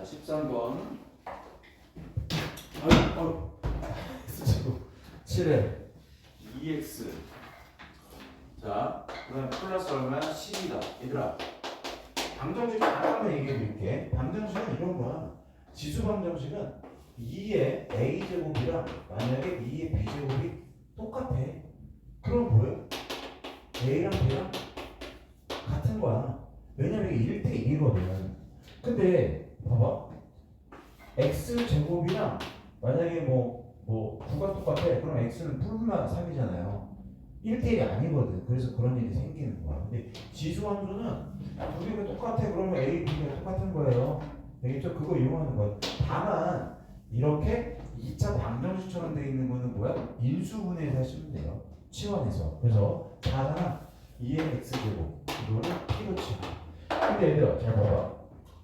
13번. 아유. X제곱 7에 2X. 자, 그 다음에 플러스 얼마야? 10이다. 얘들아, 방정식 잠깐만 얘기해 드릴게. 방정식은 이런 거야. 지수 방정식은 2의 A제곱이랑 만약에 2의 B제곱이 똑같아. 그럼 뭐예요? A랑 B랑 같은 거야. 왜냐면 이게 1대 1이거든. 근데 봐봐, X제곱이랑 만약에 뭐 9가 똑같아. 그럼 X는 뿔만 3이잖아요. 1대1이 아니거든. 그래서 그런 일이 생기는 거야. 근데 지수함수는 두 개가 똑같아. 그러면 A, B가 똑같은 거예요. 되겠죠? 그거 이용하는 거야. 다만 이렇게 2차 방정식처럼 돼 있는 거는 뭐야? 인수분해해서 하시면 돼요. 치환해서. 그래서 4잖아. 2의 X제곱. 이거를 P로 치고. 근데 얘들아, 잘 봐봐.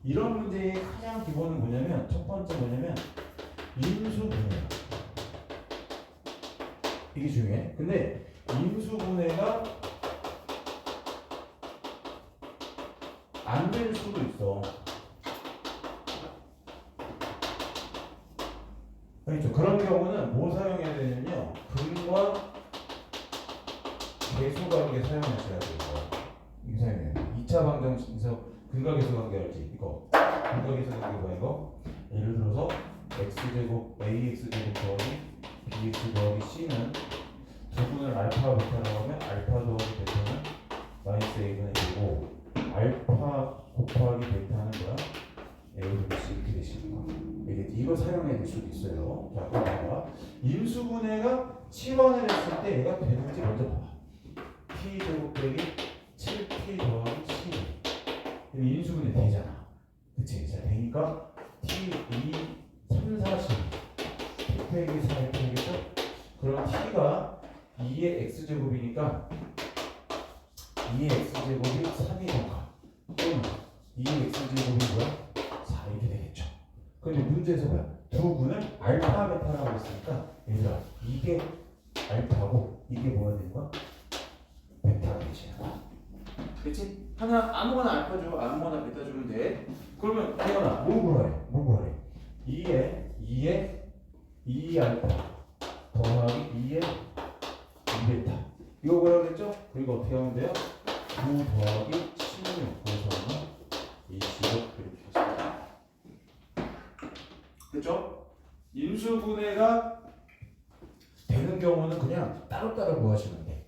이런 문제의 가장 기본은 뭐냐면, 첫 번째 뭐냐면 인수분해. 이게 중요해. 근데 인수분해가 안 될 수도 있어. 그렇죠. 그런 경우는 뭐 사용해야 되냐면요, 근과 계수관계 사용하셔야 돼요. 이거 사용해요. 2차 방정식에서 근과 계수관계 알지? 이거 근과 계수관계 뭐야 이거? 예를 들어서 x제곱 ax제곱 더하기 bx 더하기 c는 두 분을 알파 베타라고 하면 알파 더하기 베타는 마이너스 a분의 b고, 알파 곱하기 베타는 뭐야? a분의 c 이렇게 되시는 거. 이거 사용해야 될 수도 있어요. 자, 그럼 봐봐. 인수분해가 치환을 했을 때 얘가 되는지 먼저 봐봐. t제곱 빼기 7t 더하기 c. 인수분해 되잖아. 그치? 자, 되니까 t 2 3 4 10 t 빼기 4 이렇게 되겠죠? 그럼 t가 2의 x제곱이니까 2의 x제곱이 3이던가 또는 2의 x제곱이 뭐야? 4 이렇게 되겠죠. 근데 문제에서 뭐야? 두 군을 알파 베타라고 했으니까 얘들아, 이게 알파고 이게 뭐가 되는 거야? 베타가 되시는 거야. 그치? 하나 아무거나 알파 줘, 아무거나 베타 주면 돼. 그러면 태연아, 뭘 구하래? 뭘 구하래? 2의 2알파 더하기 2의 2베타. 이거 뭐라고 했죠? 그리고 어떻게 하면 돼요? 9 더하기 16 그래서 25 이렇게 했습니다. 됐죠? 인수분해가 되는 경우는 그냥 따로따로 구하시면 돼.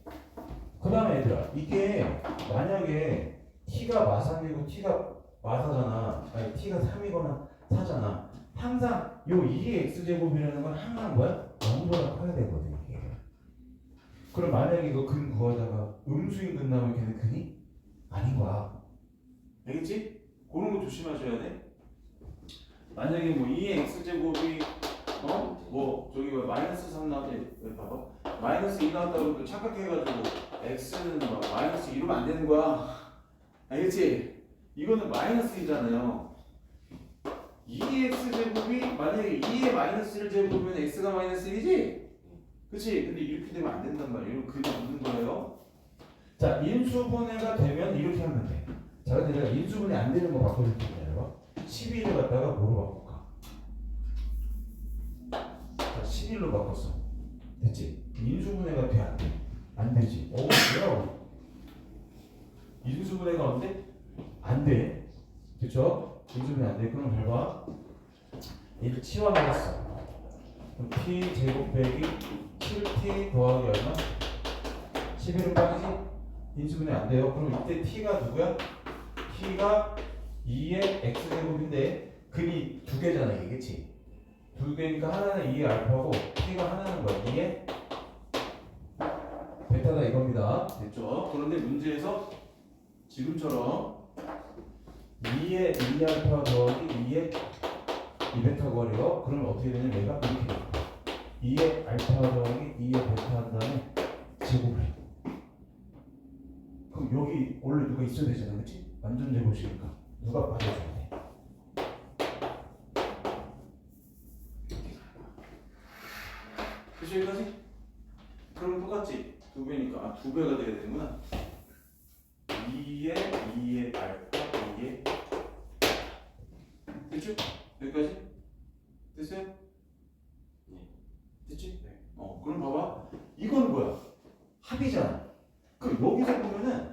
그 다음에 얘들아, 이게 만약에 t가 마상이고 t가 마사잖아. 아니 t가 3이거나 4잖아. 항상 요 2의 x제곱이라는 건 항상 뭐야? 0보다 커야 되거든 이게. 그럼 만약에 이거 근 구하다가 음수인 근 나오면 걔는 근이 아닌 거야. 알겠지? 그런 거 조심하셔야 돼. 만약에 뭐 2의 x제곱이 저기 왜 마이너스 3 나왔지? 여기 봐봐. 마이너스 2 나왔다고 또 착각해가지고 x는 막 마이너스 2로 안 되는 거야. 알겠지? 이거는 마이너스 2잖아요. 2x제곱이 만약에 2의 마이너스 1 제곱이면 x가 마이너스 1이지? 그치? 근데 이렇게 되면 안 된단 말이에요. 이거 그냥 없는 거예요. 자, 인수분해가 되면 이렇게 하면 돼. 자, 근데 내가 인수분해 안 되는 거 바꿔줄 테니까 11을 갖다가 뭐로 바꿀까? 자, 11로 바꿨어. 됐지? 인수분해가 돼, 안 돼? 안 되지. 뭐야? 인수분해가 안 돼? 안 돼. 그쵸? 인수분해 안 돼. 그럼 잘 봐. 얘를 치환하겠어. 그럼 t 제곱 빼기 7t 더하기 얼마? 11은 빵이지? 인수분해 안 돼요. 그럼 이때 t가 누구야? t가 2의 x제곱인데 근이 두 개잖아 이게. 그치? 두 개니까 하나는 2의 알파고 t가 하나는 뭐야? 2의 베타다 이겁니다. 됐죠? 그런데 문제에서 지금처럼 2의 2알파 더하기 2의 2베타 거리요. 그러면 어떻게 되냐면 얘가 이렇게 돼요. 2의 알파 더하기 2의 베타 한 다음에 제곱을 해. 그럼 여기 원래 누가 있어야 되잖아. 그치? 완전 제곱이니까 누가 맞아줘야 돼. 그치 여기까지? 그럼 똑같지? 두 배니까 두 배가 돼야 되는구나. 2의 알파 2의 됐죠? 여기까지? 됐어요? 됐지? 네. 그럼 봐봐. 이건 뭐야? 합이잖아. 그럼 여기서 보면은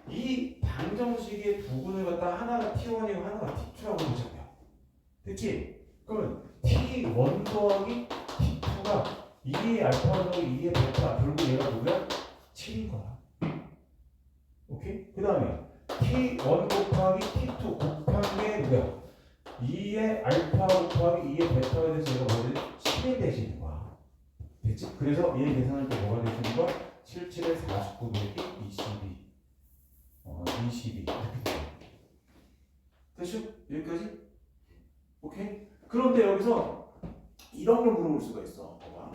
이 방정식의 부분을 갖다 하나가 T1이고 하나가 T2라고 보자고요. 됐지? 그러면 T1 더하기 T2가 2의 알파 더하기 2의 베타 결국 얘가 누구야? 7인 거야. 오케이? 그 다음에 T1 곱하기 T2 곱한 게 누구야? 2의 알파 곱하기 2의 베타가 돼서 얘가 뭐지? 10이 되시는 거야. 됐지? 그래서 얘 계산할 때 뭐가 되시는 거야? 7, 7에 49 더하기 22 22 이렇게 돼요. 됐죠? 여기까지? 오케이? 그런데 여기서 이런 걸 물어볼 수가 있어. 봐봐.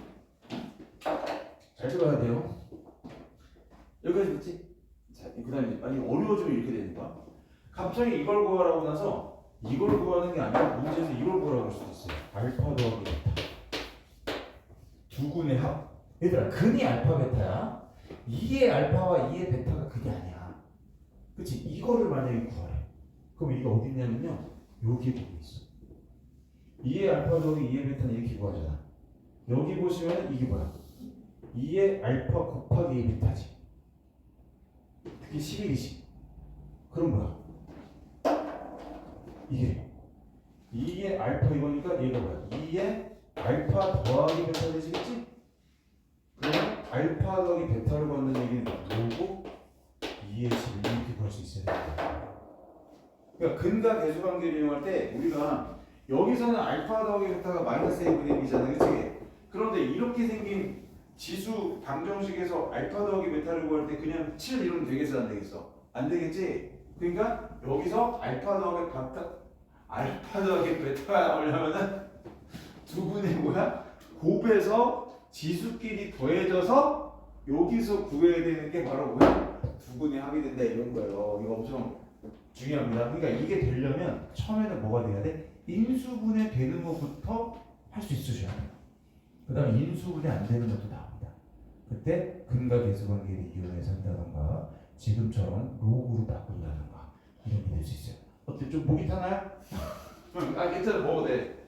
잘 들어야 돼요. 여기까지 됐지? 자, 그 다음에 아니 어려워지면 이렇게 되는 거야. 갑자기 이걸 구하라고 나서 이걸 구하는 게 아니라 문제에서 이걸 구하라고 할 수도 있어요. 알파 더하기 베타. 두 군의 합. 얘들아, 근이 알파 베타야. 2의 알파와 2의 베타가 그게 아니야. 그치? 이거를 만약에 구하래. 그럼 이게 어디 있냐면요. 여기 보고 있어. 2의 알파 더하기 2의 베타는 이렇게 구하잖아. 여기 보시면 이게 뭐야? 2의 알파 곱하기 2의 베타지. 그게 11이지. 그럼 뭐야? 이게 2의 알파 이거니까 얘가 뭐야? 2의 알파 더하기 베타 되시겠지? 그러면 알파 더하기 베타를 구한다는 얘기는 뭐고? 2의 11 이렇게 구할 수 있어야 됩니다. 그러니까 근과 계수 관계를 이용할 때 우리가 여기서는 알파 더하기 베타가 마이너스 A분의 B잖아, 그치? 그런데 이렇게 생긴 지수 방정식에서 알파 더하기 베타를 구할 때 그냥 7 이러면 되겠어, 안 되겠어? 안 되겠지? 그러니까 여기서 알파 더하기 베타가 나오려면은 두 분의 뭐야? 곱해서 지수끼리 더해져서 여기서 구해야 되는 게 바로 뭐야? 두 분의 합이 된다 이런 거예요. 이거 엄청 중요합니다. 그러니까 이게 되려면 처음에는 뭐가 돼야 돼? 인수분해 되는 것부터 할 수 있으셔야 돼요. 그 다음에 인수분해 안 되는 것도 나옵니다. 그때 근과 계수 관계를 이용해서 한다던가 지금처럼 로그로 바꾼다던가 이런 게 될 수 있어요. 어때? 좀 목이 타나요? 아 괜찮아, 먹어도 돼.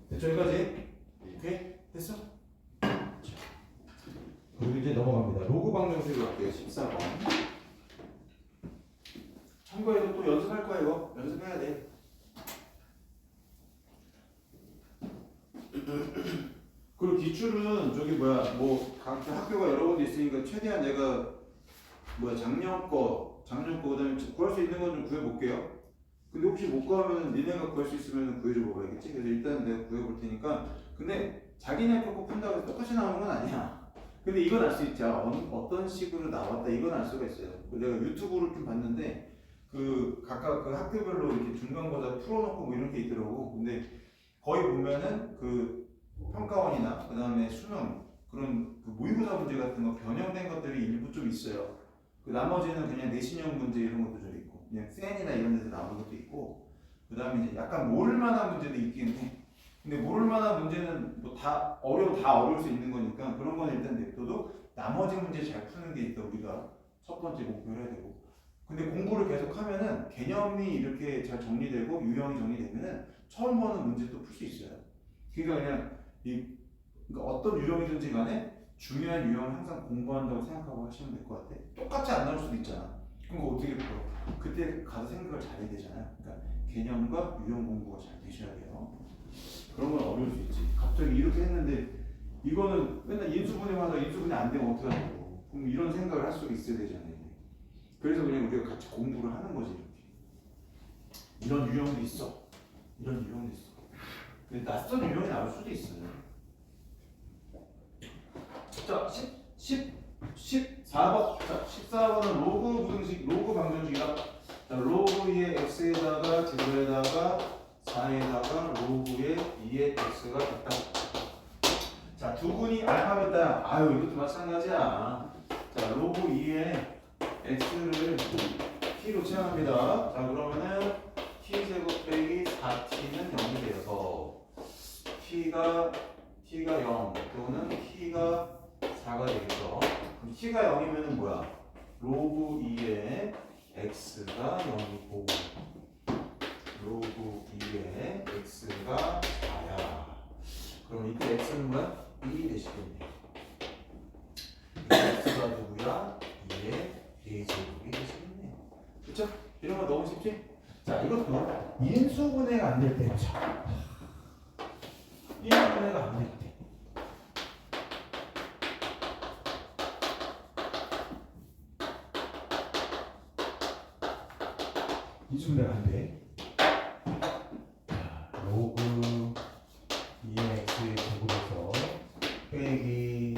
됐죠? 여기까지? 오케이? 됐어? 그리고 이제 넘어갑니다. 로그 방정식으로 갈게요. 14번. 참고해도 또 연습할 거예요. 연습해야 돼. 그리고 기출은 저기 뭐야, 뭐 각 학교가 여러 군데 있으니까 최대한 내가 뭐야 작년 거 그다음에 구할 수 있는 건 좀 구해볼게요. 근데 혹시 못 구하면 니네가 구할 수 있으면 구해줘 봐야겠지. 그래서 일단 내가 구해볼 테니까. 근데 자기네 거 푼다고 해서 똑같이 나오는 건 아니야. 근데 이건 알 수 있죠. 어떤 식으로 나왔다 이건 알 수가 있어요. 내가 유튜브를 좀 봤는데 그 각각 그 학교별로 이렇게 중간고사 풀어놓고 뭐 이런 게 있더라고. 근데 거의 보면은 그 평가원이나 그 다음에 수능 그런 그 모의고사 문제 같은 거 변형된 것들이 일부 좀 있어요. 그 나머지는 그냥 내신형 문제 이런 것도 좀 있고 그냥 센이나 이런 데서 나오는 것도 있고 그 다음에 이제 약간 모를 만한 문제도 있긴 해. 근데 모를 만한 문제는 뭐 다 어려울 수 있는 거니까 그런 건 일단 냅둬도 나머지 문제 잘 푸는 게 있다 우리가 첫 번째 목표를 해야 되고. 근데 공부를 계속 하면은 개념이 이렇게 잘 정리되고 유형이 정리되면은 처음 보는 문제도 풀 수 있어요. 그러니까 그냥 그러니까 어떤 유형이든지 간에 중요한 유형을 항상 공부한다고 생각하고 하시면 될 것 같아. 똑같이 안 나올 수도 있잖아. 그럼 그거 어떻게 풀어? 그때 가서 생각을 잘해야 되잖아요. 그러니까 개념과 유형 공부가 잘 되셔야 돼요. 그런 건 어려울 수 있지. 갑자기 이렇게 했는데 이거는 맨날 인수분해만 하다 인수분해 안 되면 어떡하냐고. 그럼 이런 생각을 할 수가 있어야 되잖아요. 그래서 그냥 우리가 같이 공부를 하는 거지 이렇게. 이런 유형도 있어. 이런 유형도 있어. 근데 낯선 유형이 나올 수도 있어요. 자, 14번. 자, 14번은 로그 방정식이다. 자, 로그의 x에다가 제로에다가 4에다가 로그의 2의 x가 있다. 자, 두 분이 알파벳다. 아유, 이것도 마찬가지야. 자, 로그 2의 x를 t로 채합니다. 자, 그러면은 t제곱 빼기 4t는 0이 되어서 t가 0 또는 t가 4가 되겠죠. 그럼 t가 0이면은 뭐야? 로그 2의 x가 0이고 이런 거 너무 쉽지? 자, 이것도 인수분해가 안 될 때 보자. 인수분해가 안 될 때. 인수분해가 안 돼. 자, 로그 2x의 제곱에서 빼기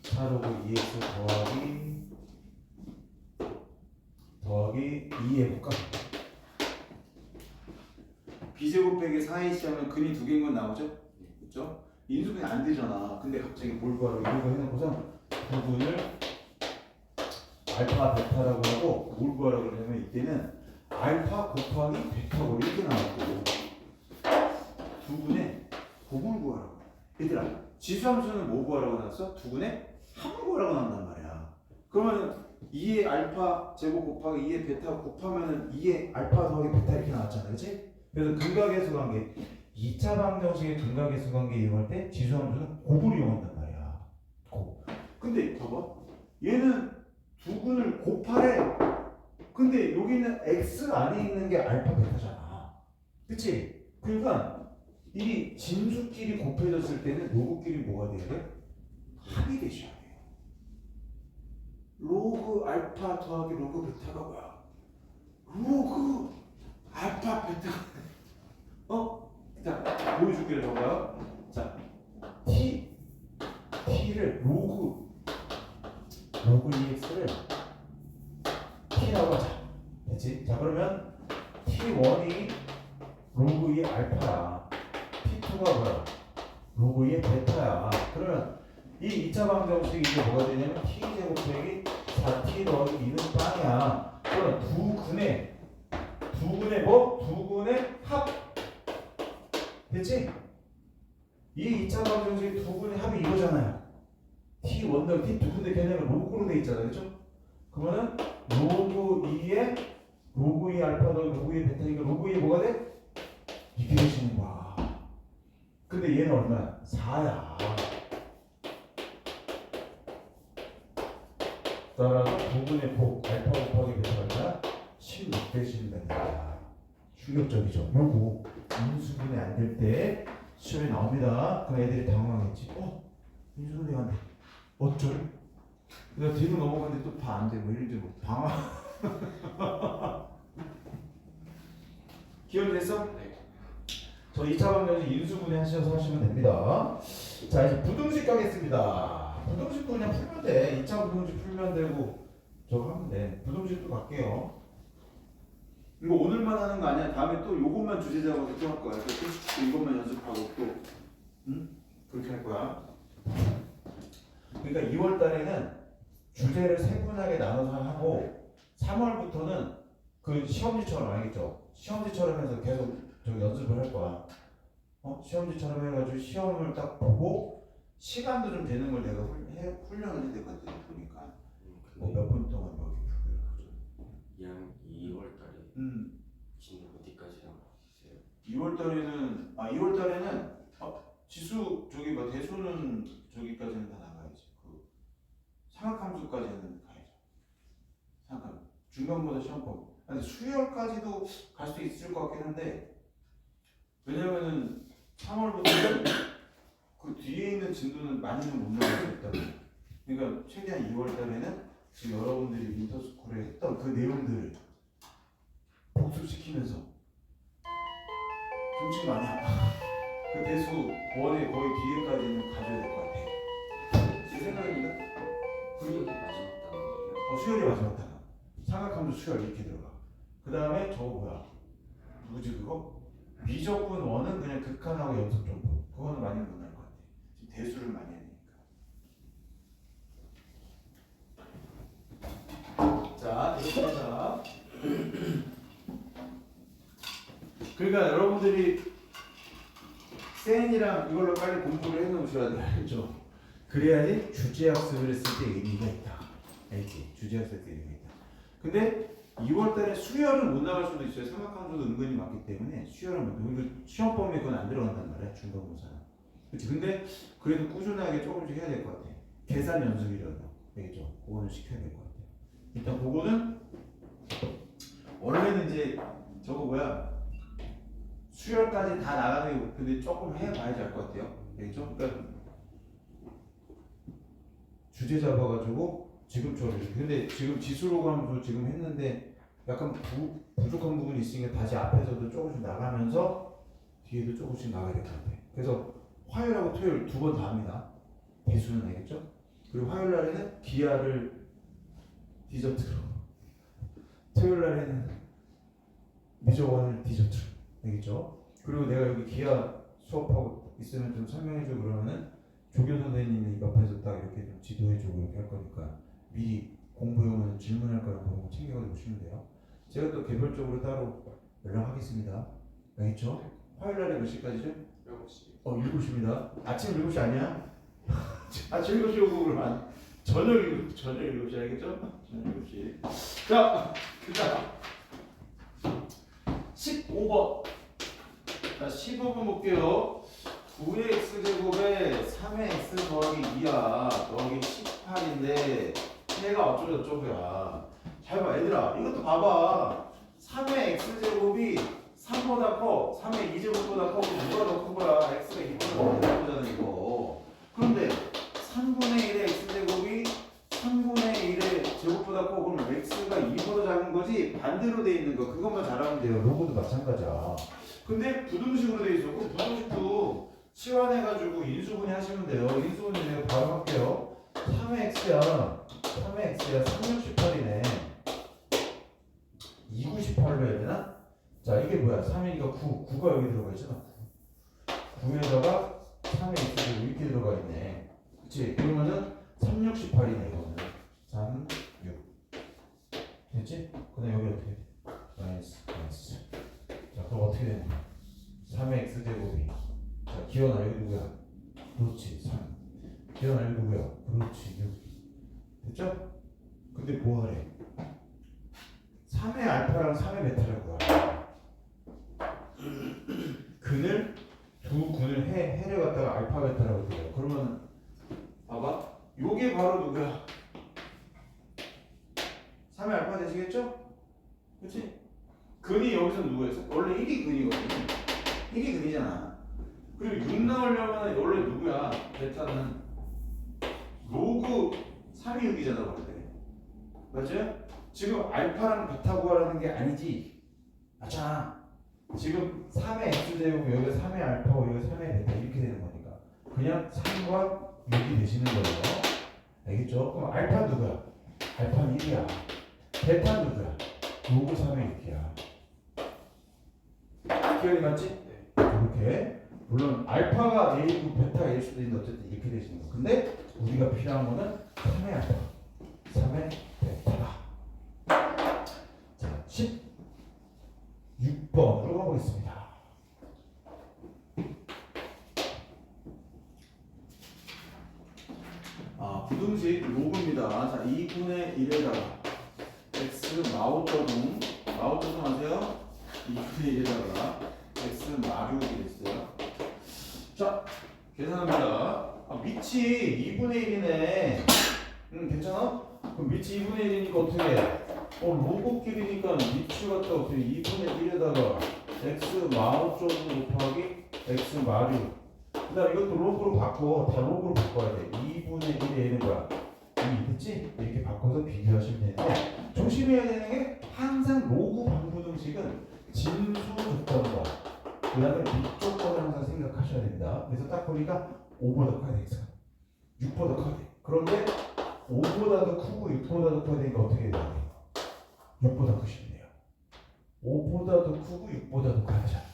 4로그 2x 더하기 2 해볼까? b제곱 빼기 4ac 하면 근이 두 개인 건 나오죠? 그렇죠? 인수분해 안 되잖아. 근데 갑자기 뭘 구하라고 이거 해놓고서 부분을 알파 베타라고 하고 뭘 구하라고 그러냐면 이때는 알파 곱하기 베타고 이렇게 나왔고 두분의 곱을 구하라고. 얘들아 지수함수는 뭐 구하라고 나왔어? 두분의 합을 구하라고 나온단 말이야. 그러면 2의 알파 제곱 곱하기 2의 베타 곱하면은 2의 알파 더하기 베타 이렇게 나왔잖아. 그렇지? 그래서 근각계수 관계 2차 방정식의 근각계수 관계 이용할 때 지수함수는 곱을 이용한단 말이야. 곱. 근데 봐봐. 얘는 두근을 곱하래. 근데 여기는 x 안에 있는 게 알파 베타잖아. 그치? 그러니까 이 진수끼리 곱해졌을 때는 로그끼리 뭐가 돼야 돼? 합이 되셔야 돼요. 로그 알파 더하기 로그 베타가 뭐야? 로그 알파 베타. 자, 보여줄게요. 저거요. 자, t를 로그 2x를 t라고 하자. 됐지? 자, 그러면 t1이 로그 2의 알파야. t2가 뭐야? 로그 2의 베타야. 그러면 이 2차 방정식이 이제 뭐가 되냐면 t제곱 빼기 4t 더하기 2는 빵이야. 그럼 두근의 뭐? 두근의 합. 됐지? 이 2차 방정식의 두근의 합이 이거잖아요. t1 더하기 t2. 근데 걔네가 로그로 돼 있잖아. 그죠? 그러면은 로그 2의 로그 2 알파 더하기 로그 2 베타니까 로그 2 뭐가 돼? 이게 되시는 거야. 근데 얘는 얼마야? 4야. 따라서 부분의 곱 알파 곱하기 베타가 16 되시는 거야. 충격적이죠. 요거 인수분해 안 될 때 시험에 나옵니다. 그럼 애들이 당황했지. 인수분해 안 돼. 어쩔? 내가 뒤로 넘어갔는데 또 봐 안 돼. 뭐 이런지 뭐 방황. 기억됐어? 네. 저 2차 방정식 인수분해 하셔서 하시면 됩니다. 자, 이제 부등식 가겠습니다. 부등식도 그냥 풀면 돼. 2차 부등식 풀면 되고 저거 하면 돼. 부등식도 갈게요. 이거 오늘만 하는 거 아니야. 다음에 또 요것만 주제 잡아서 또 할 거야. 그래서 또 이것만 연습하고 또 그렇게 할 거야. 그러니까 2월 달에는 주제를 세분하게 나눠서 하고 3월부터는 그 시험지처럼 알겠죠? 시험지처럼 해서 계속 연습을 할 거야. 시험지처럼 해가지고 시험을 딱 보고 시간도 좀 되는 걸 내가 훈련을 해야 될 것 같아. 보니까 뭐 몇 분 동안 뭐 이렇게 2월 달에 지금 어디까지 남았어요? 2월 달에는 지수 저기 뭐 대수는 저기까지는 다 나가야지. 그 삼각함수까지는 가야죠. 삼각함 중간보다 시험법. 근데 수열까지도 갈 수 있을 것 같긴 한데 왜냐면은 3월부터는 그 뒤에 있는 진도는 많이는 못 나갈 수 있다고. 그러니까 최대한 2월 달에는 지금 여러분들이 윈터스쿨에 했던 그 내용들을 복습시키면서 중심 많이 아파. 그 대수 원의 거의 뒤에까지는 가져야 될 것 같아. 제 생각입니다. 수열이 마지막 단계예요? 수열이 마지막 단계. 삼각함수 수열 이렇게 들어가. 그 다음에 저거 뭐야? 누구지 그거? 미적분 원은 그냥 극한하고 연속 정도. 그거는 많이 못 날 것 같아. 지금 대수를 많이 해야 되니까. 자, 이렇게 하자. 그러니까 여러분들이 센이랑 이걸로 빨리 공부를 해놓으셔야 돼. 알겠죠? 그래야지 주제학습을 했을 때 의미가 있다. 알지? 주제학습 할 때 의미가 있다. 근데 2월달에 수열은 못 나갈 수도 있어요. 삼각함수도 은근히 많기 때문에 수열은 못 나가고 시험 범위에 그건 안 들어간단 말이야. 중간고사는. 그렇지? 근데 그래도 꾸준하게 조금씩 해야 될 것 같아. 계산 연습이라도. 알겠죠? 그거는 시켜야 될 것 같아. 일단 그거는 이제 저거 뭐야 수열까지 다 나가는 게 근데 조금 해봐야지 알 것 같아요. 알겠죠? 그러니까 주제 잡아가지고 지금처럼 이렇게. 근데 지금 지수로 가면서 지금 했는데 약간 부족한 부분이 있으니까 다시 앞에서도 조금씩 나가면서 뒤에도 조금씩 나가야 될 것 같아. 그래서 화요일하고 토요일 두 번 다 합니다. 대수는 알겠죠? 그리고 화요일 날에는 기하를 디저트로, 토요일 날에는 미적원을 디저트로, 알겠죠? 그리고 내가 여기 기하 수업하고 있으면 좀 설명해줘 그러면은 조교 선생님이 옆에서 딱 이렇게 좀 지도해주고 이렇게 할 거니까 미리 공부용은 질문할 거랑 그런 거 챙겨가지고 오시면 돼요. 제가 또 개별적으로 따로 연락하겠습니다. 알겠죠? 화요일 날에 몇 시까지죠? 7시. 7시입니다. 아침 7시 아니야? 아침 7시 오고 그러면 저녁 7시 알겠죠? 저녁 7시. 자, 그 다음 15번. 자, 15번 볼게요. 9의 x제곱에 3의 x 더하기 2야 더하기 18인데 얘가 어쩌고저쩌고야. 잘 봐 얘들아, 이것도 봐봐. 3의 x제곱이 3보다 커, 3의 2제곱보다 커. 그럼 누가 더 큰 거야? x가 2보다 더 큰 거잖아 이거. 그런데 3분의 1의 x제곱이 3분의 1의 제곱보다 커. 그럼 x가 2보다 작은 거지. 반대로 돼 있는 거 그것만 잘하면 돼요. 로고도 마찬가지야. 근데 부등식으로 돼 있어. 그럼 부등식도 치환해가지고 인수분해 하시면 돼요. 인수분해 내가 바로 할게요. 3의 x야 368이네 298로 해야 되나? 자 이게 뭐야? 3이니까 9가 여기 들어가 있잖아. 9에다가 3의 x가 이렇게 들어가 있네. 그치? 그러면은 368이네 이거는. 3, 6 됐지? 그 다음 여기 어떻게 돼? 마이너스 자 그럼 어떻게 되냐? 3의 x제곱이 자 기현아 여기 누구야? 그렇지 3. 기현아 여기 누구야? 그렇지 6. 됐죠? 근데 뭐 하래? 3의 알파랑 3의 베타라고 하래. 근을 두 근을 해를 갖다가 알파 베타라고 해요. 그러면 봐봐 요게 바로 누구야? 3의 알파 되시겠죠? 그치? 근이 여기서 누구였어? 원래 1이 근이거든. 1이 근이잖아. 그리고 6 나오려면 원래 누구야? 베타는 로그 3이 6이잖아 원래. 맞죠? 지금 알파랑 베타 구하라는 게 아니지. 맞잖아. 지금 3의 x제곱 여기가 3의 알파고 여기가 3의 베타 이렇게 되는 거니까 그냥 3과 6이 되시는 거예요. 알겠죠? 그럼 알파 누구야? 알파는 1이야. 베타 누구야? 로그 3의 6이야. 기억이 맞지? 네. 이렇게. 물론 알파가 A이고 베타가 A일 수도 있는데 어쨌든 이렇게 되시는 거. 근데 우리가 필요한 거는 3의 알파, 3의 베타다. 자, 16번으로 가보겠습니다. 부등식 로그입니다. 자, 2분의 1에다가 x 마오쩌둥 아세요? 2분의 1에다가 x 마륙이 됐어요. 자, 계산합니다. 밑이 2분의 1이네. 괜찮아? 그럼 밑이 2분의 1이니까 어떻게 해? 로그끼리니까 밑이 갖다 어떻게 2분의 1에다가 x 마오쩌둥 곱하기 x 마륙. 그 다음 이것도 로그로 바꿔. 다 로그로 바꿔야 돼. 2분의 1의 1은 뭐야? 2, 됐지? 이렇게 바꿔서 비교하시면 되는데 조심해야 되는 게 항상 로그 방부등식은 진수 조건과 그 다음에 밑 조건을 항상 생각하셔야 됩니다. 그래서 딱 보니까 5보다 커야 되겠어. 6보다 커야 돼. 그런데 5보다 더 크고 6보다 더 커야 되니까 어떻게 해야 돼? 6보다 크시면 돼요. 5보다 더 크고 6보다 더 커야 되잖아.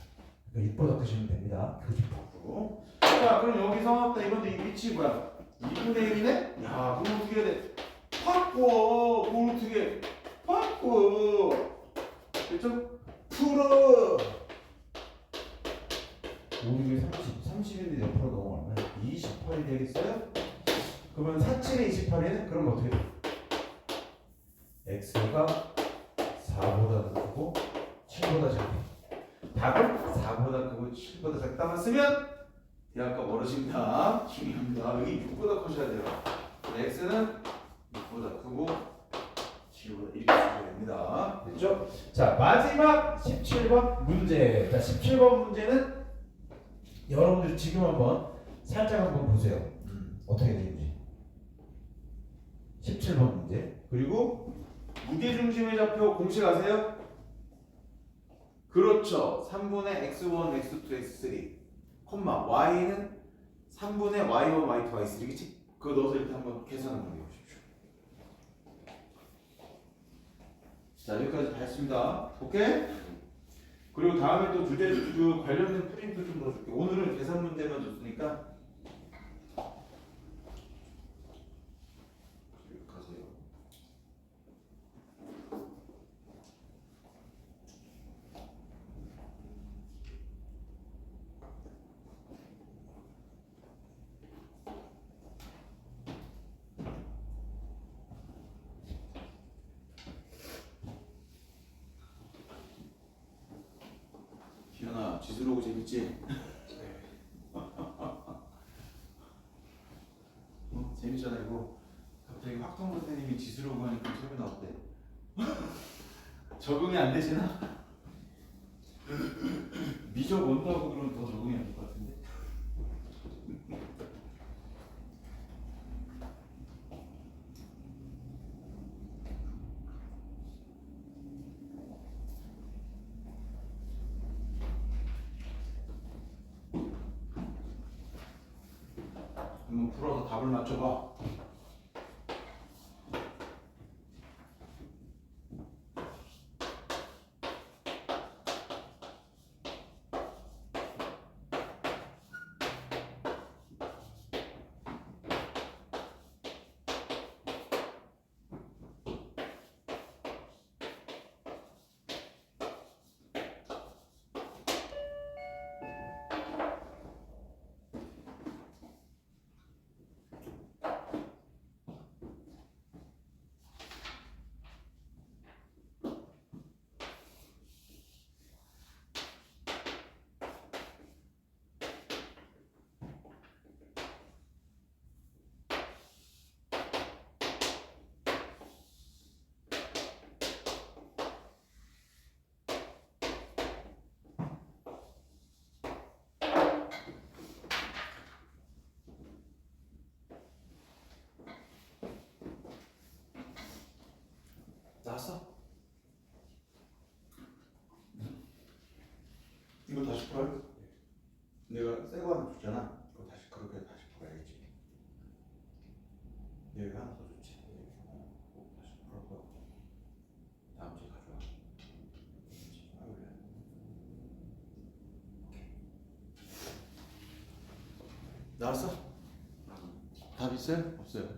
그러니까 6보다 크시면 됩니다. 교집합으로. 자, 그럼 여기서 이건데 이 밑이 뭐야? 2분의 1이네? 야, 그럼 어떻게 해야 돼? 바꿔! 뭘 어떻게 해? 바꿔! 됐죠? 풀어! 5, 6에 30인데 옆으로 넘어가면 28이 되겠어요? 그러면 47에 28에는 그럼 어떻게 돼? x가 4보다 더 크고 7보다 작다. 답은 4보다 크고 7보다 작다만 쓰면 대학가 멀어집니다. 중요합니다. 여기 6보다 커셔야 돼요. x는 6보다 크고 7보다 이렇게 쓰셔야 됩니다. 됐죠? 어렵죠? 자, 마지막 17번 문제. 자, 17번 문제는 여러분들 지금 한번 살짝 한번 보세요. 어떻게 되는지. 17번 문제. 그리고 무게중심의 좌표 공식 아세요? 그렇죠. 3분의 x1, x2, x3, 콤마 y는 3분의 y1, y2, y3겠지? 그거 넣어서 이렇게 한번 계산 한번 해보십시오. 자, 여기까지 다 했습니다. 오케이? 그리고 다음에 또 주제 그 관련된 프린트 좀 넣어줄게. 오늘은 계산 문제만 줬으니까 이렇게 하세요. 기현아, 지수로고 재밌지? 재밌잖아 이거. 갑자기 확통 선생님이 지수로고 하니까 소리 나왔대. 적응이 안 되시나? 미적 온다고 그러면 더 적응이 안 될 것 같은데. 한번 풀어서 답을 맞춰봐. 나왔어? 이거 다시 풀어요? 내가 새거 하나 줬잖아. 이거 다시 그렇게 다시 풀어야지. 여기 하나 더 줬지. 다시 풀어봐. 다음 주에 가져와. 아이고야. 나왔어? 답 있어요? 없어요?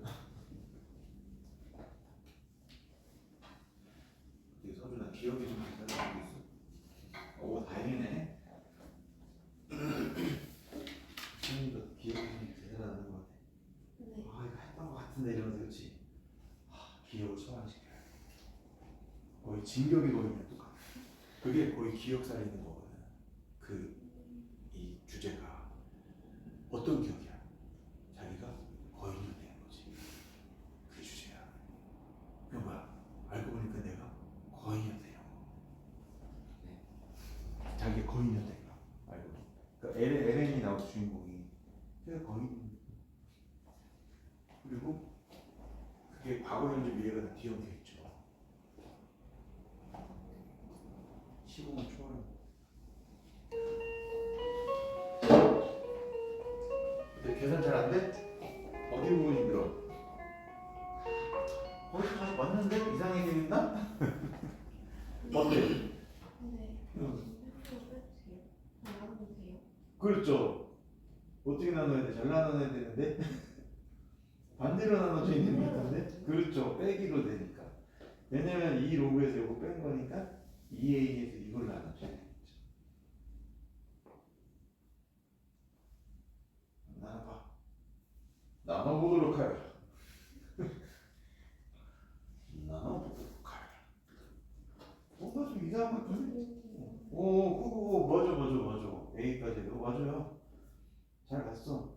서준아 기억이 좀 잘나고 있어. 오 다행이네. 선생님도 기억이 좀 대단하는 것 같아. 네. 아 이거 했던 것 같은데 이러면서 그렇지. 기억을 소환시켜야 돼. 거의 진격의 거인이랑 똑같아. 그게 거의 기억살에 있는 거거든. 그 이 주제가 어떤 기억이야? 자기가 거인이 되는 거지. 그 주제야. 그 뭐야? 알고 보니까 내가 거인이었대요. 자기가 거인이었대요. 알고. 그러니까 에렌이 나오는 주인공이 걔가 거인. 그리고 그게 과거, 현재, 미래가 다 뒤엉켜 있죠. 시공을 초월한. 근데 계산 잘 안 돼? 어디 부분이 힘들어? 거기까지 왔는데 이상하게 생겼나? 어때? 네. 응. 빼주세요. 나눠주세요. 그렇죠. 어떻게 나눠야 돼? 잘 나눠야 되는데 반대로 나눠져 있는 것 같은데? 그렇죠. 빼기로 되니까. 왜냐면 이 로그에서 이거 뺀 거니까 2A에서 이걸 나눠줘야 돼. 나눠봐. 나눠보도록 하여. 나눠보도록 하여. 뭔가 좀 이상한 것 같은데? 오, 맞아. A까지. 맞아요. 잘 갔어.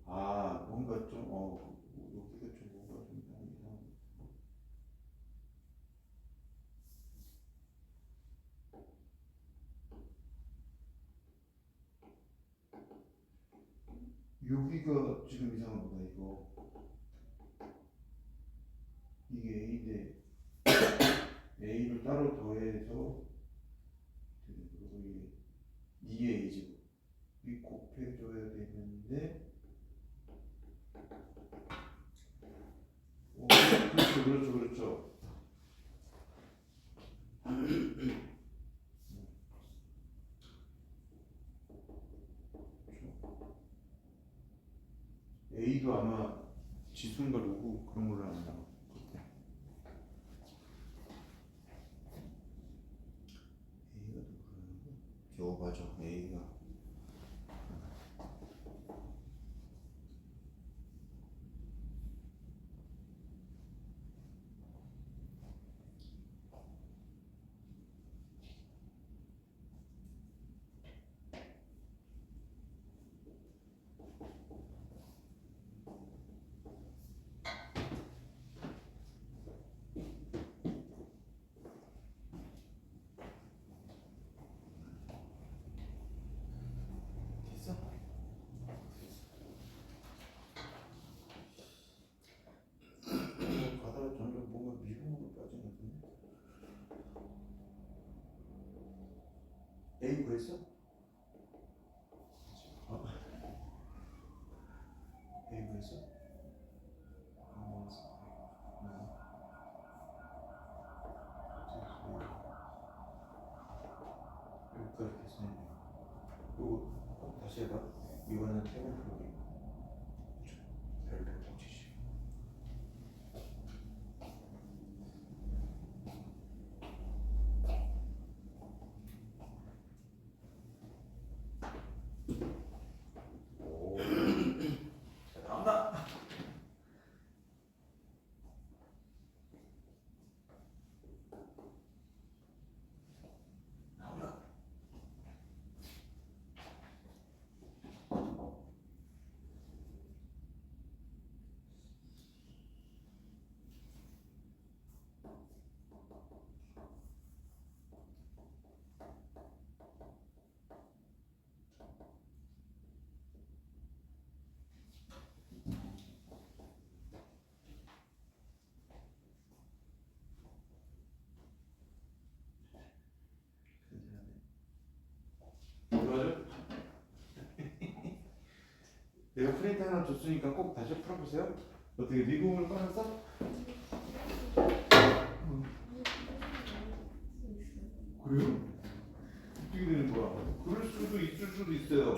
아, 뭔가 좀, 여기가 지금 이상한 거다 이거. 이게 A인데 A를 따로 더해서 그리고 이게 2A지. 이 곱해줘야 되는데 그렇죠. A도 아마 지수인가 로고 그런 걸로 아마 나와. A가 누구야? 맞아. A가 됐어? 가다가 점점 뭔가 미궁으로 빠지는 것 같은데. A 구했어? A 구했어? 여기까지 됐으네. 이거 다시 해봐. 이거는 태블 프로그램. 별표 붙이시. 오. 자, 나온다. 나온다. 맞아? 내가 프린트 하나 줬으니까 꼭 다시 풀어보세요. 어떻게 미국을 꺼냈어? 그래요? 어떻게 되는 거야? 그럴 수도 있을 수도 있어요.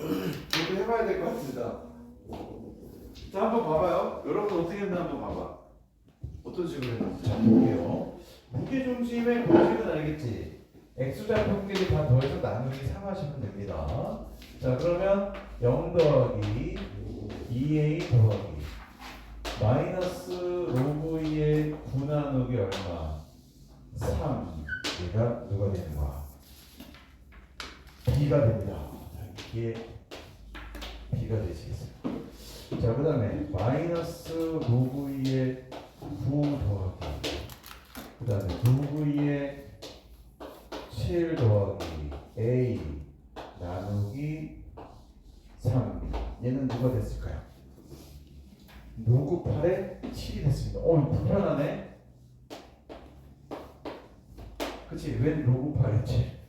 저도 해봐야 될 것 같습니다. 자, 한번 봐봐요. 여러분 어떻게 했나 한번 봐봐. 어떤 식으로 했는지. 자, 볼게요. 무게중심의 공식은 알겠지? X좌 평균이 다 더해서 나누기 3 하시면 됩니다. 자, 그러면 0 더하기 2A 더하기 마이너스 로그 2의 9 나누기 얼마? 3. 얘가 누가 되는 거야? B가 됩니다. 자, 이게 B가 되시겠어요. 자, 그 다음에 마이너스 로그 2의 9 더하기 그 다음에 로그 2의 7 더하기 A 나누기 3. 얘는 누가 됐을까요? 로그 8의 7이 됐습니다. 불편하네. 그치? 웬 로그 8의 7?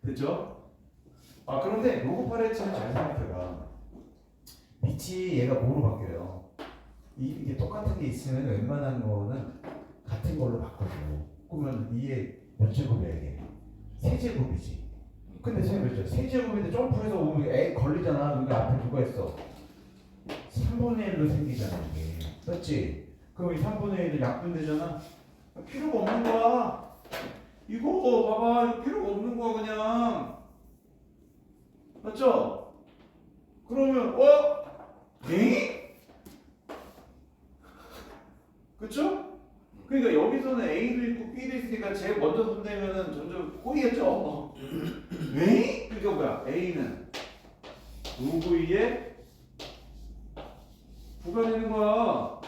됐죠? 아, 그런데 로그 8의 7은 잘 생각해봐. 밑이 얘가 뭐로 바뀌어요? 이게 똑같은 게 있으면 웬만한 거는 같은 걸로 바꿔줘. 그러면 이게 몇 제곱이야 이게? 세제곱이지. 근데 생각해보죠. 세제곱인데 점프해서 오면 애 걸리잖아. 여기 앞에 누가 있어? 3분의 1로 생기잖아 이게. 맞지? 그럼 이 3분의 1은 약분되잖아. 필요가 없는 거야. 이거 봐봐. 이거 필요가 없는 거야 그냥. 맞죠? 그러면 에이? 그쵸? 그러니까 여기서는 A도 있고 B도 있으니까 제일 먼저 손대면은 점점 꼬이겠죠? 에이? 그러니까 뭐야? A는 로그 2에 9가 되는 거야.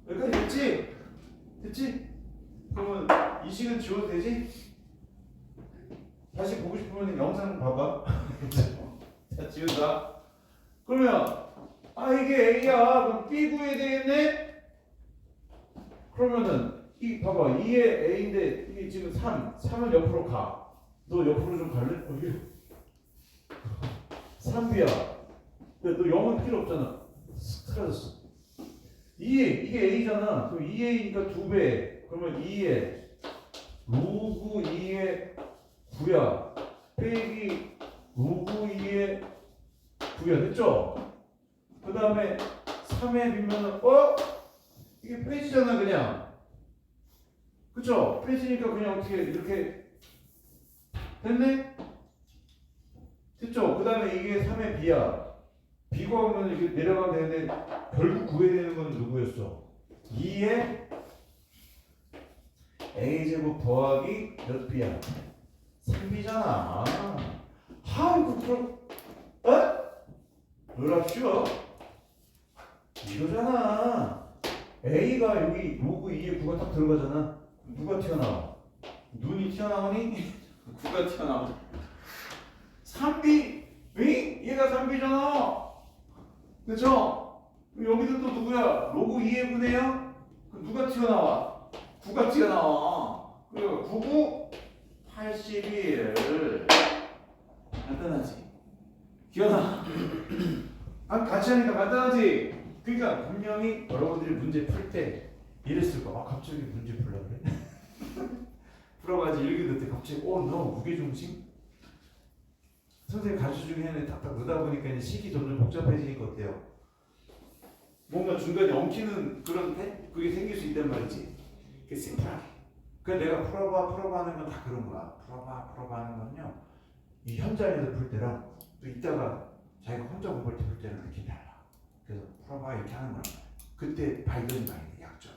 여기까지 됐지? 됐지? 그러면 이 식은 지워도 되지? 다시 보고 싶으면 영상 봐봐. 자, 지운다. 그러면 아 이게 A야. 그럼 B 구해야 되겠네? 그러면은 이 봐봐 2의 A인데 이게 지금 3은 옆으로 가. 너 옆으로 좀 갈래? 여기 3B야. 근데 너 0은 필요 없잖아. 쓱 사라졌어. 2에 이게 A잖아. 그럼 2A니까 2배. 그러면 2에 로그 2의 9야. 빼기 로그 2의 9야. 됐죠? 그 다음에 3에 비면은 이게 빼지잖아 그냥. 그쵸? 빼지니까 그냥 어떻게 이렇게 됐네? 됐죠? 그 다음에 이게 3의 B야. B가 오면 이렇게 내려가면 되는데 결국 구해야 되는 건 누구였어? 2의 A제곱 더하기 몇 B야? 3B잖아. 이거 그럼 놀랍쇼? 이거잖아. A가 여기 로그 2에 9가 딱 들어가잖아. 누가 튀어나와? 눈이 튀어나오니? 9가 튀어나와. 3B 위? 얘가 3B잖아. 그쵸? 여기도 또 누구야? 로그 2의 9네요? 누가 튀어나와? 9가 튀어나와. 그리고 99 81 간단하지? 기현아 같이 하니까 간단하지? 그러니까 분명히 여러분들이 문제 풀 때 이랬을 거야. 갑자기 문제 풀려고 그래? 풀어가지고 읽을 때 갑자기 너 무게중심? 선생님 가르쳐주긴 했는데 딱딱 넣다 보니까 이제 식이 점점 복잡해지니까 어때요? 뭔가 중간에 엉키는 그런 그게 생길 수 있단 말이지. 그게 심플하게. 그러니까 내가 풀어봐 하는 건 다 그런 거야. 풀어봐 하는 건요. 이 현장에서 풀 때랑 또 이따가 자기가 혼자 공부할 때 풀 때는 느낌이 달라. 그래서 풀어봐 이렇게 하는 거란 말이야. 그때 발견이 많이 돼, 약점이.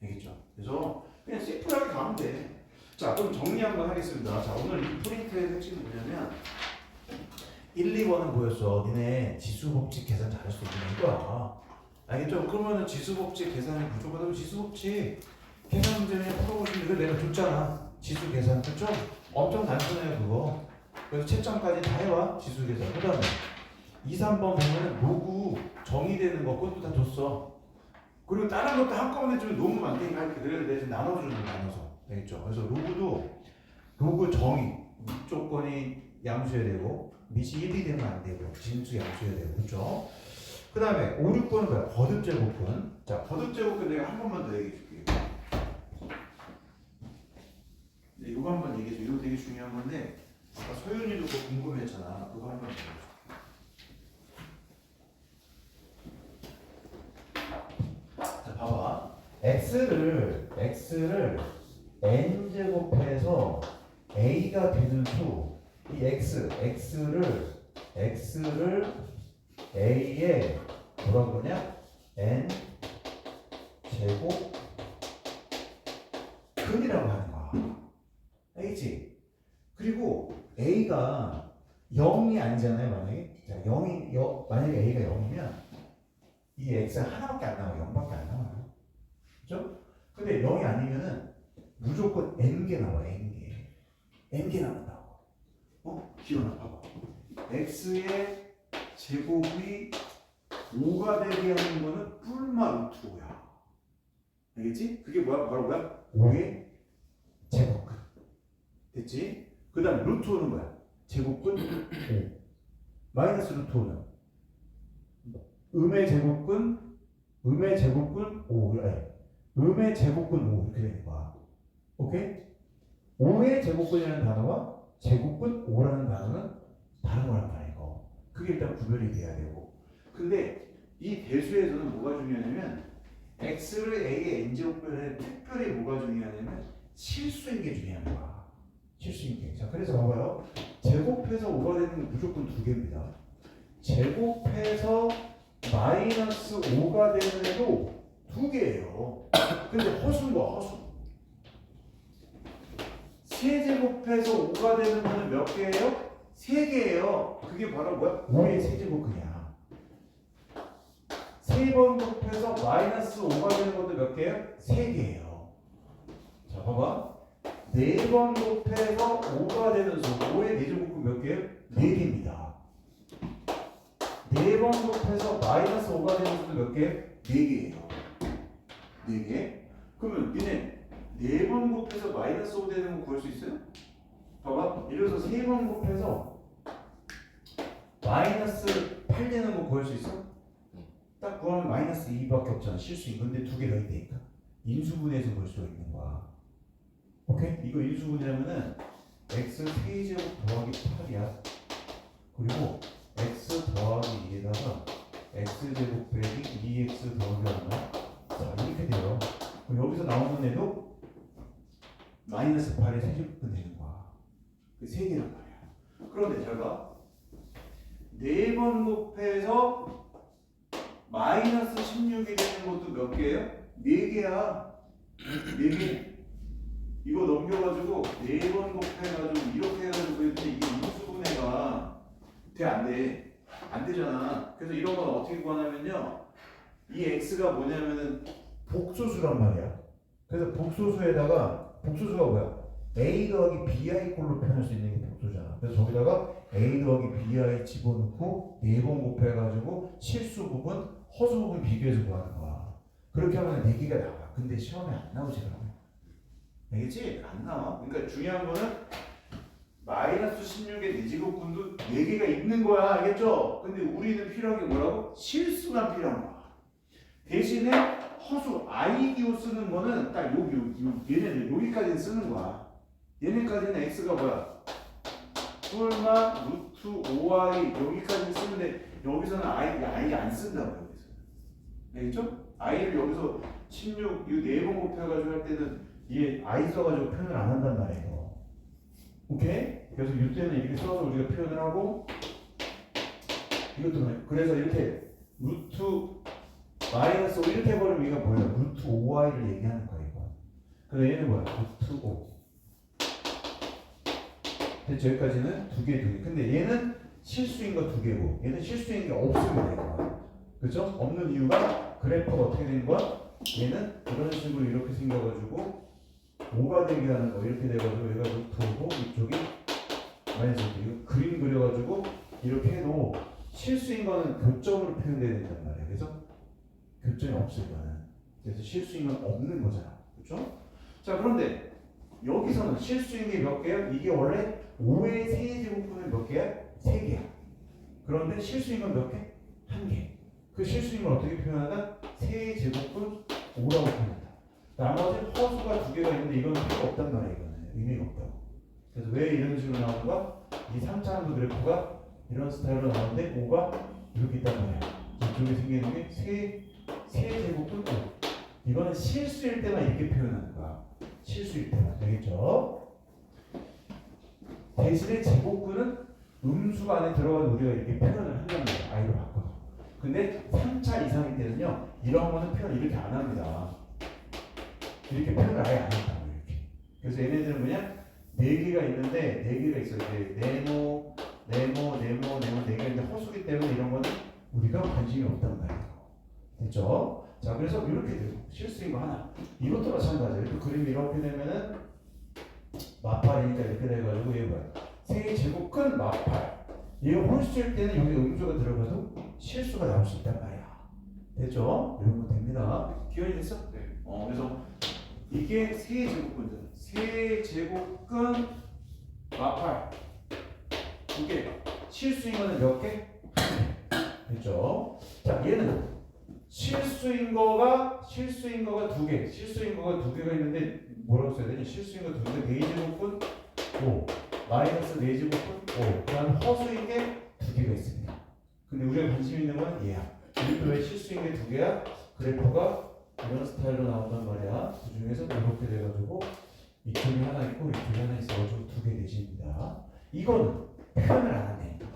알겠죠? 그래서 그냥 심플하게 가면 돼. 자, 그럼 정리 한번 하겠습니다. 자, 오늘 이 프린트의 핵심은 뭐냐면 1, 2번은 뭐였어? 니네 지수법칙 계산 잘할 수 있는 거야. 알겠죠? 그러면은 지수법칙 계산이 무조건 지수법칙 계산 문제 그냥 풀어보시면 이거 내가 줬잖아. 지수 계산. 그렇죠? 엄청 단순해요 그거. 그래서 채점까지 다 해와. 지수 계산. 그 다음에 2, 3번 보면은 로그 정의되는 거 그것도 다 줬어. 그리고 다른 것도 한꺼번에 주면 너무 많으니까 이렇게 그래도 내가 나눠주는 거 나눠서. 알겠죠? 그래서 로그 정의 조건이 양수해야 되고 밑이 1, 2 되면 안 되고 진수 양수해야 되고. 그렇죠? 그 다음에 5, 6번은 뭐야? 거듭제곱근. 자, 거듭제곱근 내가 한 번만 더 얘기해 줄게요. 이거 한번 얘기해 줘. 이거 되게 중요한 건데 아까 소윤이도 그거 궁금했잖아. 그거 한번 얘기해 줘. 자, 봐봐. x를 n제곱해서 a가 되는 수, 이 x를 a에 뭐라 그러냐? n 제곱 근이라고 하는 거야. 알겠지? 그리고 a가 0이 아니잖아요, 만약에. 자, 만약에 a가 0이면 이 x가 하나밖에 안 나와요. 0밖에 안 나와요. 그죠? 근데 0이 아니면은 무조건 n개 나와. n개 나온다고. 기억나 봐봐. x의 제곱이 5가 되게 하는 거는 뿔마 루트 5야. 알겠지? 그게 뭐야? 바로 뭐야? 5의 제곱근. 됐지? 그 다음 루트 5는 뭐야? 제곱근 5. 마이너스 루트 5는 음의 제곱근 5. 음의 제곱근 5 이렇게 되는 거야. 오케이? 5의 제곱근이라는 단어와 제곱근 5라는 단어는 다른 거란 말이야. 이거. 그게 일단 구별이 돼야 되고. 근데 이 대수에서는 뭐가 중요하냐면 x를 a의 n제곱근에 특별히 뭐가 중요하냐면 실수인 게 중요한 거야. 실수인 게. 자, 그래서 봐봐요. 제곱해서 5가 되는 건 무조건 두 개입니다. 제곱해서 마이너스 5가 되는 애도 두 개예요. 근데 허수인 거야, 허수. 세제곱해서 5가 되는 거는 몇 개예요? 3개예요. 그게 바로 뭐야? 5의 세제곱근이야. 3번 곱해서 마이너스 5가 되는 것도 몇 개예요? 3개예요. 자, 봐봐. 4번 곱해서 5가 되는 수 5의 4제곱근 몇 개예요? 4개입니다. 4번 곱해서 마이너스 5가 되는 수도 몇 개? 4개예요. 4개? 그러면 얘네 4번 곱해서 마이너스 5 되는 거 구할 수 있어요? 봐봐. 이래서 3번 곱해서 마이너스 8 되는 거 구할 수 있어? 딱 구하면 마이너스 2밖에 없잖아. 실수인 건데 2개 더 있다니까. 인수분해해서 볼 수가 있는 거야. 오케이? 이거 인수분해하면은 x 세제곱 더하기 8이야. 그리고 x 더하기 2에다가 x제곱 빼기 2x 더하기 얼마? 자, 이렇게 돼요. 그럼 여기서 나오는 애도 마이너스 8의 세제곱분 되는 거야. 그 3개란 말이야. 그런데 잘 봐. 4번 곱해서 마이너스 16이 되는 것도 몇 개예요? 4개야. 4개. 이거 넘겨가지고 4번 곱해가지고 이렇게 해가지고 했더니 이게 인수분해가 돼 안 돼? 안 되잖아. 그래서 이런 건 어떻게 구하냐면요. 이 x가 뭐냐면은 복소수란 말이야. 그래서 복소수에다가 복소수가 뭐야? a 더하기 bi 꼴로 표현할 수 있는 게 복소잖아. 그래서 저기다가 a 더하기 bi 집어넣고 4번 곱해가지고 실수 부분, 허수 부분 비교해서 구하는 거야. 그렇게 하면 4개가 나와. 근데 시험에 안 나오지 그러면. 알겠지? 안 나와. 그러니까 중요한 거는 마이너스 16의 4제곱근도 4개가 있는 거야. 알겠죠? 근데 우리는 필요한 게 뭐라고? 실수만 필요한 거야. 대신에 허수, 아이디오 쓰는 거는 딱 얘네들 여기까지는 쓰는 거야. 얘네까지는 x가 뭐야? 뿔마 루트 5i 여기까지는 쓰는데 여기서는 i 안 쓴다고 여기서. 알겠죠? i를 여기서 16 이 4번 곱해가지고 할 때는 이게 i 써가지고 표현을 안 한단 말이에요. 오케이? 그래서 이때는 이렇게 써서 우리가 표현을 하고 이것도 그래서 이렇게 루트 마이너스 5 이렇게 해버리면 이거 뭐야? 루트 5i를 얘기하는 거야 이거. 그래서 얘는 뭐야? 루트 5. 됐죠? 여기까지는 두 개. 근데 얘는 실수인 거 2개고 얘는 실수인 게 없습니다 이거. 그렇죠? 없는 이유가 그래프가 어떻게 되는 거야? 얘는 이런 식으로 이렇게 생겨가지고 5가 되게 하는 거 이렇게 돼가지고 얘가 루트고 이쪽이 마이너스 이거 그림 그려가지고 이렇게 해도 실수인 거는 교점으로 표현돼야 된단 말이야. 그래서 교점이 없을 거는 그래서 실수인 건 없는 거잖아. 그렇죠? 자 그런데 여기서는 실수인 게 몇 개야? 이게 원래 5의 세제곱분은 몇 개야? 3개야. 그런데 실수인 건 몇 개? 1개. 그 실수인 걸 어떻게 표현하다? 세제곱분 5라고 표현한다. 나머지 허수가 2개가 있는데 이건 필요 없단 말이야. 이거는 의미가 없다고. 그래서 왜 이런 식으로 나오는가? 이 3차 함수 그래프가 이런 스타일로 나오는데 5가 이렇게 있단 말이야. 이쪽에 생기는 게 세제곱분 5. 이거는 실수일 때만 이렇게 표현하는 거야. 실수일 때만. 되겠죠? 대신에 제곱근은 음수가 안에 들어가서 우리가 이렇게 표현을 한다는 거야. i로 바꿔서. 근데 3차 이상일 때는요. 이런 거는 표현 이렇게 안 합니다. 이렇게 표현을 아예 안 한다고 이렇게. 그래서 얘네들은 그냥 4개가 있는데 4개가 있어요. 이제 네모 4개가 있는데 허수기 때문에 이런 거는 우리가 관심이 없단 말이에요. 됐죠? 자 그래서 이렇게 돼요. 실수인 거 하나. 이것도 마찬가지예요. 이렇게 그림 이렇게 되면은 마팔이니까 이렇게 돼가지고 얘 뭐야? 세제곱근 마팔. 얘가 홀수일 때는 여기 음수가 들어가도 실수가 나올 수 있단 말이야. 됐죠? 이런 거 됩니다. 기억이 됐어? 네. 그래서 이게 세제곱근들. 세제곱근 마팔. 2개. 실수인 거는 몇 개? 됐죠? 자 얘는 실수인 거가 2개. 실수인 거가 2개가 있는데 뭐라고 써야 되니? 실수인 거 2개. 4제곱근 5. 마이너스 4제곱근 5. 그다음 허수인 게 2개가 있습니다. 근데 우리가 관심 있는 건 얘야. 이것도 왜 실수인 게 2개야? 그래프가 이런 스타일로 나온단 말이야. 그 중에서 이렇게 돼가지고 이쪽이 하나 있고 이쪽이 하나 있어가지고 2개 대신입니다. 이거는 표현을 안 한다니까.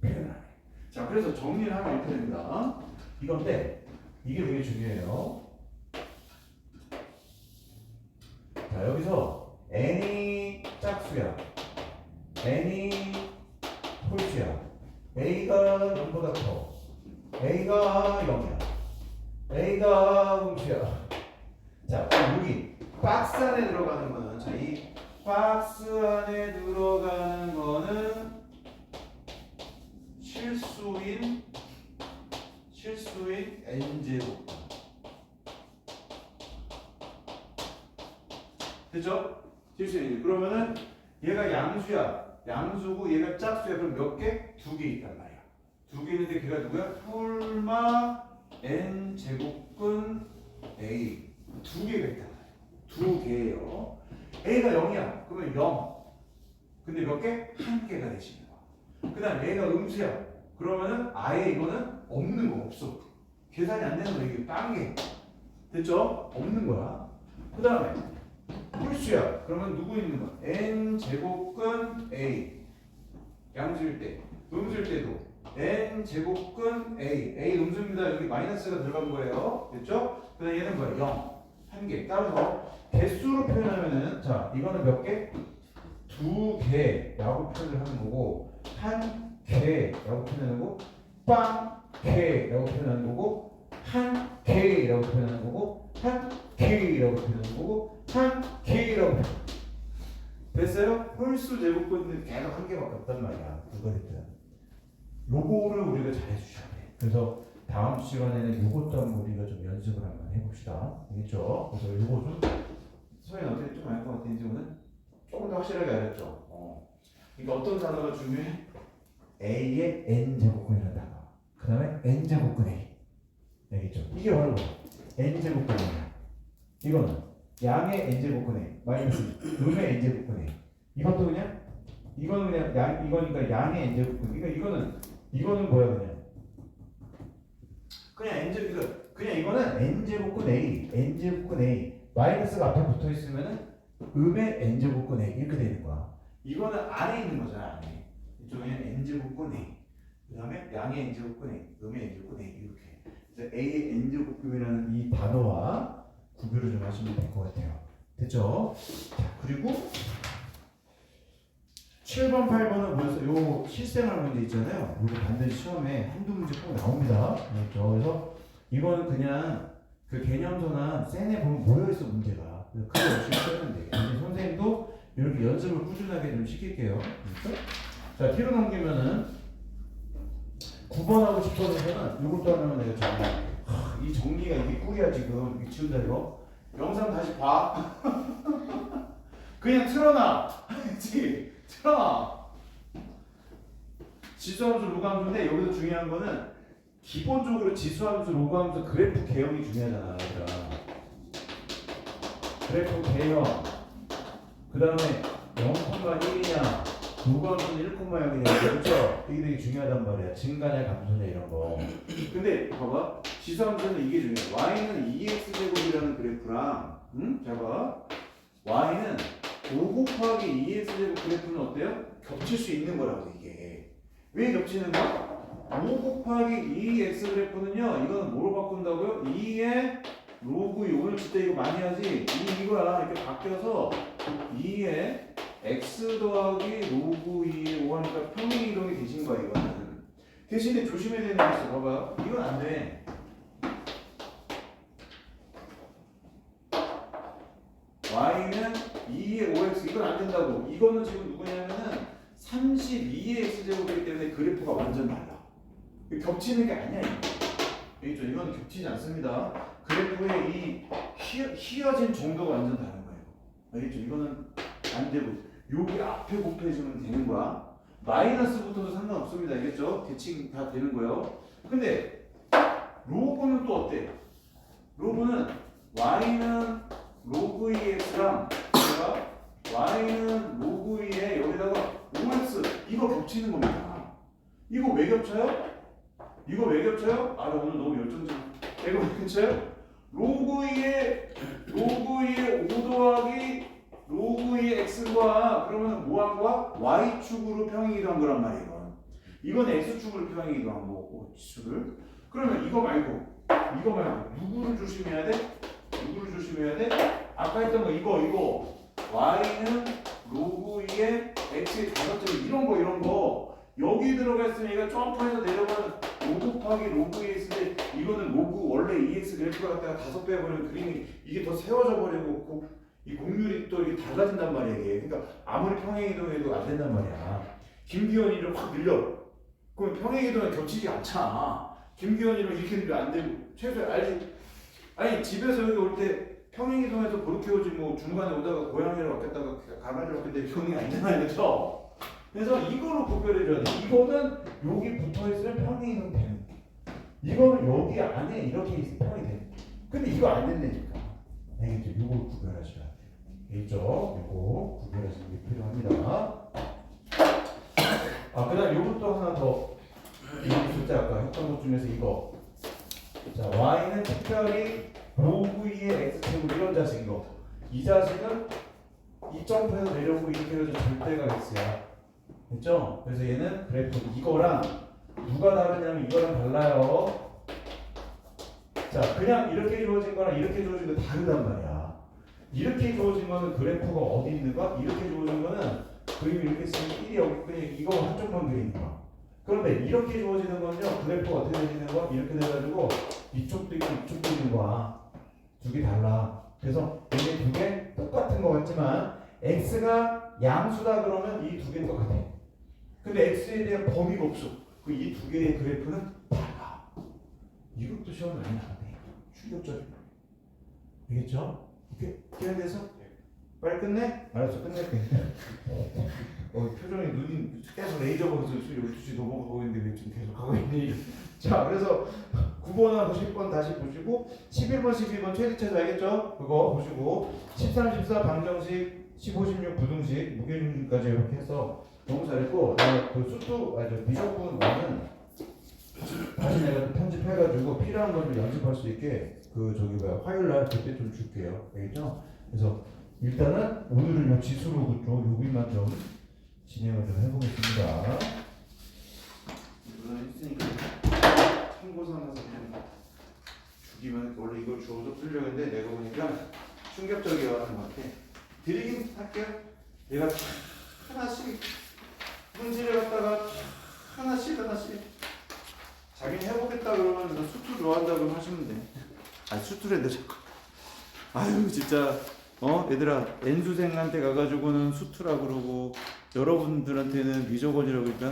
표현을 안 해. 자 그래서 정리를 하면 이렇게 됩니다. 이건데 이게 되게 중요해요. 자 여기서 n이 짝수야, n이 홀수야, a가 0보다 커, a가 0이야, a가 홀수야. 자 여기 박스 안에 들어가는 거는 자 이 박스 안에 들어가는 거는 실수인 n제곱. 됐죠? 실수인. 그러면은 얘가 양수야. 양수고 얘가 짝수야. 그럼 몇 개? 2개 있단 말이야. 2개 있는데 걔가 누구야? 풀마 n 제곱근 a. 2개가 있단 말이야. 2개예요. a가 0이야. 그러면 0. 근데 몇 개? 1개가 되시는 거야. 그 다음 얘가 음수야. 그러면은 아예 이거는 없는 거 없어. 계산이 안 되는 거 이게 빵개. 됐죠? 없는 거야. 그 다음에 홀수야. 그러면 누구 있는 거야? n 제곱근 a. 양수일 때. 음수일 때도 n 제곱근 a 음수입니다. 여기 마이너스가 들어간 거예요. 됐죠? 그 다음에 얘는 뭐야? 0. 1개. 따라서 개수로 표현하면은 자 이거는 몇 개? 2개라고 표현을 하는 거고 1개라고 표현하는 거고 빵개라고 표현하는 거고 1개라고 표현하는 거고 1개라고 표현하는 거고 1개라고 됐어요? 홀수 제곱근은 계속 1개밖에 없단 말이야. 그거 일단 요거를 우리가 잘 해주셔야 돼. 그래서 다음 시간에는 요것도 한번 우리가 좀 연습을 한번 해봅시다. 알겠죠? 그래서 요거 좀 소연이 어떻게 좀 알 것 같은지 오늘 조금 더 확실하게 알았죠? 그러니까 어떤 단어가 중요해? A의 N제곱근이라는 단어. 그 다음에 N제곱근 A. 알겠죠? 이게 바로 N제곱근이야. 이거는 양의 N제곱근 A 마이너스 음의 N제곱근 A. 이것도 그냥 이거는 그냥 양 이거니까 양의 N제곱근. 그러니까 이거는 뭐야 그냥 N제곱 그냥 이거는 N제곱근 A N제곱근 A 마이너스가 앞에 붙어 있으면은 음의 n제곱근 a 이렇게 되는 거야. 이거는 안에 있는 거잖아. 안에. 이쪽에 n제곱근 a. 그다음에 양의 n제곱근 a, 음의 n제곱근 a 이렇게. 그래서 a의 n제곱근이라는 이 단어와 구별을 좀 하시면 될 것 같아요. 됐죠? 자, 그리고 7번, 8번은 뭐였어? 요 실생활 문제 있잖아요. 이거 반드시 시험에 한두 문제 꼭 나옵니다. 그렇죠? 그래서 이거는 그냥 그 개념서나 센에 보면 모여있어 문제가. 그거 없이 쓰면 돼. 선생님도 이렇게 연습을 꾸준하게 좀 시킬게요. 그렇죠? 자, 뒤로 넘기면은 9번하고 10번에서는 이것도 하나만 내가 정리할게. 이 정리가 이게 꿀이야 지금. 이거 지운다 이거. 영상 다시 봐. 그냥 틀어놔. 그치? 틀어놔. 지수함수, 로그함수인데 여기서 중요한 거는 기본적으로 지수함수, 로그함수 그래프 개형이 중요하잖아. 얘들아. 그래프 개형, 그 다음에 0,1이냐, 로그함수는 1,0이냐, 그렇죠? 이게 되게 중요하단 말이야. 증가냐, 감소냐 이런 거. 근데 봐봐, 지수함수는 이게 중요해. y는 2x제곱이라는 그래프랑, 잘 봐. y는 5 곱하기 2x제곱 그래프는 어때요? 겹칠 수 있는 거라고 이게. 왜 겹치는 거야? 5 곱하기 2x 그래프는요, 이거는 뭐로 바꾼다고요? 2의 로그 2, 오늘 진짜 이거 많이 하지? 이거야 이렇게 바뀌어서 2의 x 더하기 로그 2의 5 하니까 평행이동이 되신 거야 이거는. 대신에 조심해야 되는 게 있어. 봐봐요. 이건 안 돼. y는 2의 5x 이건 안 된다고. 이거는 지금 누구냐면은 32의 x제곱이기 때문에 그래프가 완전 달라. 겹치는 게 아니야 이거. 이건 겹치지 않습니다. 그래프의 이 휘어진 정도가 완전 다른 거예요. 알겠죠? 이거는 안 되고 여기 앞에 곱해주면 되는 거야. 마이너스부터도 상관없습니다. 알겠죠? 대칭 다 되는 거예요. 근데 로그는 또 어때? 로그는 y는 로그 2x랑 y는 로그 2에 여기다가 5x 이거 겹치는 겁니다. 이거 왜 겹쳐요? 이거 왜 겹쳐요? 아, 나 오늘 너무 열정적. 이거 왜 겹쳐요? 로그 2의 5 더하기 로그 2의 x과 그러면 뭐 한 거야? y축으로 평행이동한 거란 말이에요. 이건 x축으로 평행이동한 거고 축을. 그러면 이거 말고 누구를 조심해야 돼? 누구를 조심해야 돼? 아까 했던 거 이거 y는 로그 2의 x의 5점 이런 거 여기 들어가 있으면 얘가 점프해서 내려가는 5 곱하기 로그 2 있을 때 이거는 로그 원래 2x 그래프가 갖다가 5배 해버리면 그림이 이게 더 세워져 버리고 이 곡률이 또 이게 달라진단 말이야 이게. 그러니까 아무리 평행이동해도 안 된단 말이야. 김기현이를 확 늘려. 그럼 평행이동에 겹치지 않잖아. 김기현이랑 이렇게 되면 안 되고 최소 아니 집에서 여기 올 때 평행이동에서 그렇게 오지 뭐 중간에 오다가 고양이를 얻겠다가 강아지를 얻겠다 평행이 아니잖아요, 그렇죠? 그래서 이걸로 구별해줘야 돼. 이거는 여기 붙어있으면 평행이동 되는 게. 이거는 여기 안에 이렇게 있으면 평행이 돼. 근데 이거 안 된다니까. 알겠죠? 이걸 구별하셔야 돼요. 알겠죠? 이거 구별하시는 게 필요합니다. 그 다음 요것도 하나 더. 이 숫자 아까 했던 것 중에서 이거. 자, y는 특별히 로그 2의 x제곱 이런 자식인 거. 이 자식은 이 점프해서 내려오고 이렇게 해서 절대가 x야. 됐죠? 그래서 얘는 그래프 이거랑 누가 다르냐면 이거랑 달라요. 자, 그냥 이렇게 주어진 거랑 이렇게 주어진 거 다르단 말이야. 이렇게 주어진 거는 그래프가 어디 있는가? 이렇게 주어진 거는 그림이 이렇게 쓰면 1이 여기 그냥 이거 한쪽만 그리는 거야. 그런데 이렇게 주어지는 거는요, 그래프가 어떻게 되는 거야? 이렇게 돼가지고 이쪽도 있고 이쪽도 있는 거야. 두 개 달라. 그래서 얘네 두 개 똑같은 거 같지만 x가 양수다 그러면 이 두 개는 똑같아. 근데 x에 대한 범위가 없어. 그 이 두 개의 그래프는 달라. 이것도 시험에 많이 나왔네. 충격적이야. 알겠죠? 오케이. 이해가 돼서? 빨리 끝내? 알았어, 끝낼게. 표정이 눈이 계속 레이저 보면서 12시 넘어가고 있는데 왜 지금 계속 하고 있니? 자, 그래서 9번하고 10번 다시 보시고 11번, 12번 최대차도 알겠죠? 그거 보시고 13, 14 방정식, 15, 16 부등식, 무게중심까지 이렇게 해서 너무 잘했고 내가 그 수투, 미적분 원은 다시 내가 편집해가지고 필요한 걸 좀 연습할 수 있게 화요일날 그때 좀 줄게요. 알겠죠? 그래서 일단은 오늘은 지수로 그쪽 요기만 좀 진행을 좀 해보겠습니다. 이거는 했으니까 참고 삼아서 그냥 주기만 원래 이걸 주어서 풀려고 했는데 내가 보니까 충격적이어 하는 것 같아. 드리긴 할게요. 내가 하나씩 문제를 갖다가 하나씩 자기는 해보겠다 그러면 너 수투 좋아한다 그러면 하시면 돼. 수투래도 자꾸 아유 진짜 얘들아 N수생한테 가가지고는 수투라 그러고 여러분들한테는 미적원이라고 그러니까